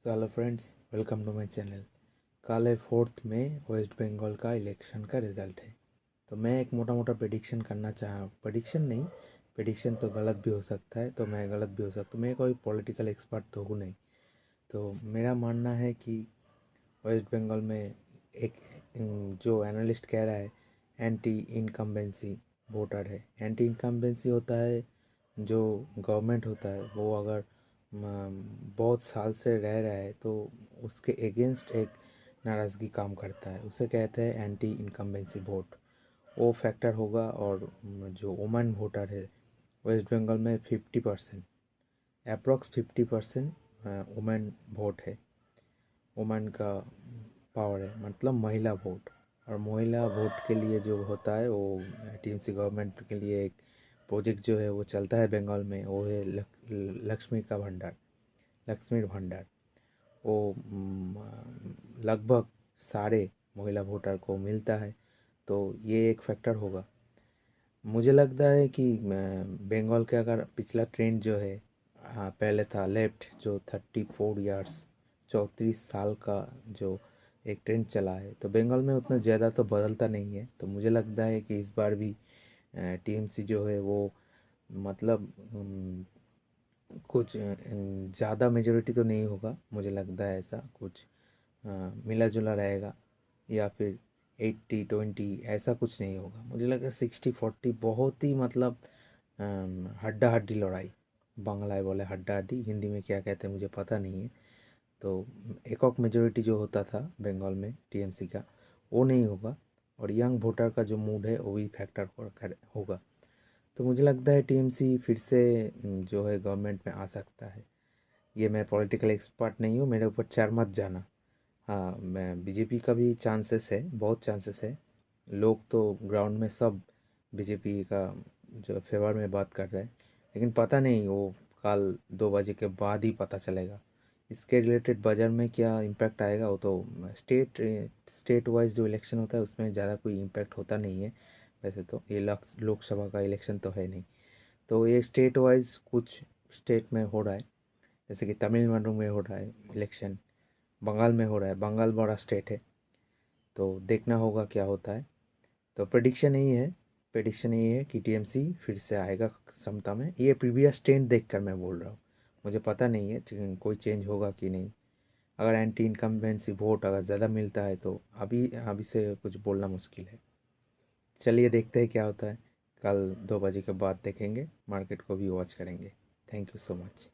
Hello friends, welcome to my channel. कल है 4 मई, waste Bengal का इलेक्शन का रिज़ल्ट है। तो मैं एक मोटा मोटा प्रेडिक्शन करना चाहा, प्रेडिक्शन नहीं, प्रेडिक्शन तो गलत भी हो सकता है, तो मैं गलत भी हो सकता हूँ। मैं कोई पॉलिटिकल एक्सपर्ट तो हूँ नहीं। तो मेरा मानना है कि वेस्ट बंगाल में एक जो एनालिस्ट कह रहा है एंटी इनकम्बेंसी वोटर है। एंटी इनकम्बेंसी होता है जो गवर्नमेंट होता है वो अगर बहुत साल से रह रहा है तो उसके अगेंस्ट एक नाराज़गी काम करता है, उसे कहते हैं एंटी इनकम्बेंसी वोट। वो फैक्टर होगा। और जो वुमेन वोटर है वेस्ट बंगाल में 50%, अप्रॉक्स 50% वुमेन वोट है। वुमेन का पावर है, मतलब महिला वोट। और महिला वोट के लिए जो होता है वो टीएमसी गवर्नमेंट के लिए एक प्रोजेक्ट जो है वो चलता है बंगाल में, वो है लक्ष्मी का भंडार, लक्ष्मी भंडार। वो लगभग सारे महिला वोटर को मिलता है। तो ये एक फैक्टर होगा। मुझे लगता है कि बंगाल के अगर पिछला ट्रेंड जो है, हाँ पहले था लेफ्ट जो 34 ईयर्स, 34 साल का जो एक ट्रेंड चला है, तो बंगाल में उतना ज़्यादा तो बदलता नहीं है। तो मुझे लगता है कि इस बार भी टीएमसी जो है वो मतलब कुछ ज़्यादा मेजोरिटी तो नहीं होगा। मुझे लगता है ऐसा कुछ मिला जुला रहेगा, या फिर 80-20 ऐसा कुछ नहीं होगा। मुझे लग रहा है 60-40 बहुत ही मतलब हड्डा हड्डी लड़ाई, बांग्लाয় बोले हड्डा हड्डी, हिंदी में क्या कहते हैं मुझे पता नहीं है। तो एकॉक मेजोरिटी जो होता था बंगाल में टीएमसी का, वो नहीं होगा। और यंग वोटर का जो मूड है वो भी फैक्टर होगा। तो मुझे लगता है टीएमसी फिर से जो है गवर्नमेंट में आ सकता है। ये मैं पॉलिटिकल एक्सपर्ट नहीं हूँ, मेरे ऊपर चार मत जाना। हाँ, मैं बीजेपी का भी चांसेस है, बहुत चांसेस है। लोग तो ग्राउंड में सब बीजेपी का जो फेवर में बात कर रहे हैं, लेकिन पता नहीं वो कल 2 बजे के बाद ही पता चलेगा। इसके रिलेटेड बाज़ार में क्या इम्पैक्ट आएगा वो तो स्टेट वाइज जो इलेक्शन होता है उसमें ज़्यादा कोई इम्पैक्ट होता नहीं है। वैसे तो ये लोकसभा का इलेक्शन तो है नहीं। तो ये स्टेट वाइज कुछ स्टेट में हो रहा है, जैसे कि तमिलनाडु में हो रहा है इलेक्शन, बंगाल में हो रहा है। बंगाल बड़ा स्टेट है, तो देखना होगा क्या होता है। तो प्रेडिक्शन यही है कि टीएमसी फिर से आएगा क्षमता में। ये प्रीवियस ट्रेंड देखकर मैं बोल रहा हूँ, मुझे पता नहीं है कोई चेंज होगा कि नहीं। अगर एंटी इनकम्बेंसी वोट अगर ज़्यादा मिलता है तो अभी अभी से कुछ बोलना मुश्किल है। चलिए देखते हैं क्या होता है। कल 2 बजे के बाद देखेंगे, मार्केट को भी वॉच करेंगे। Thank you so much.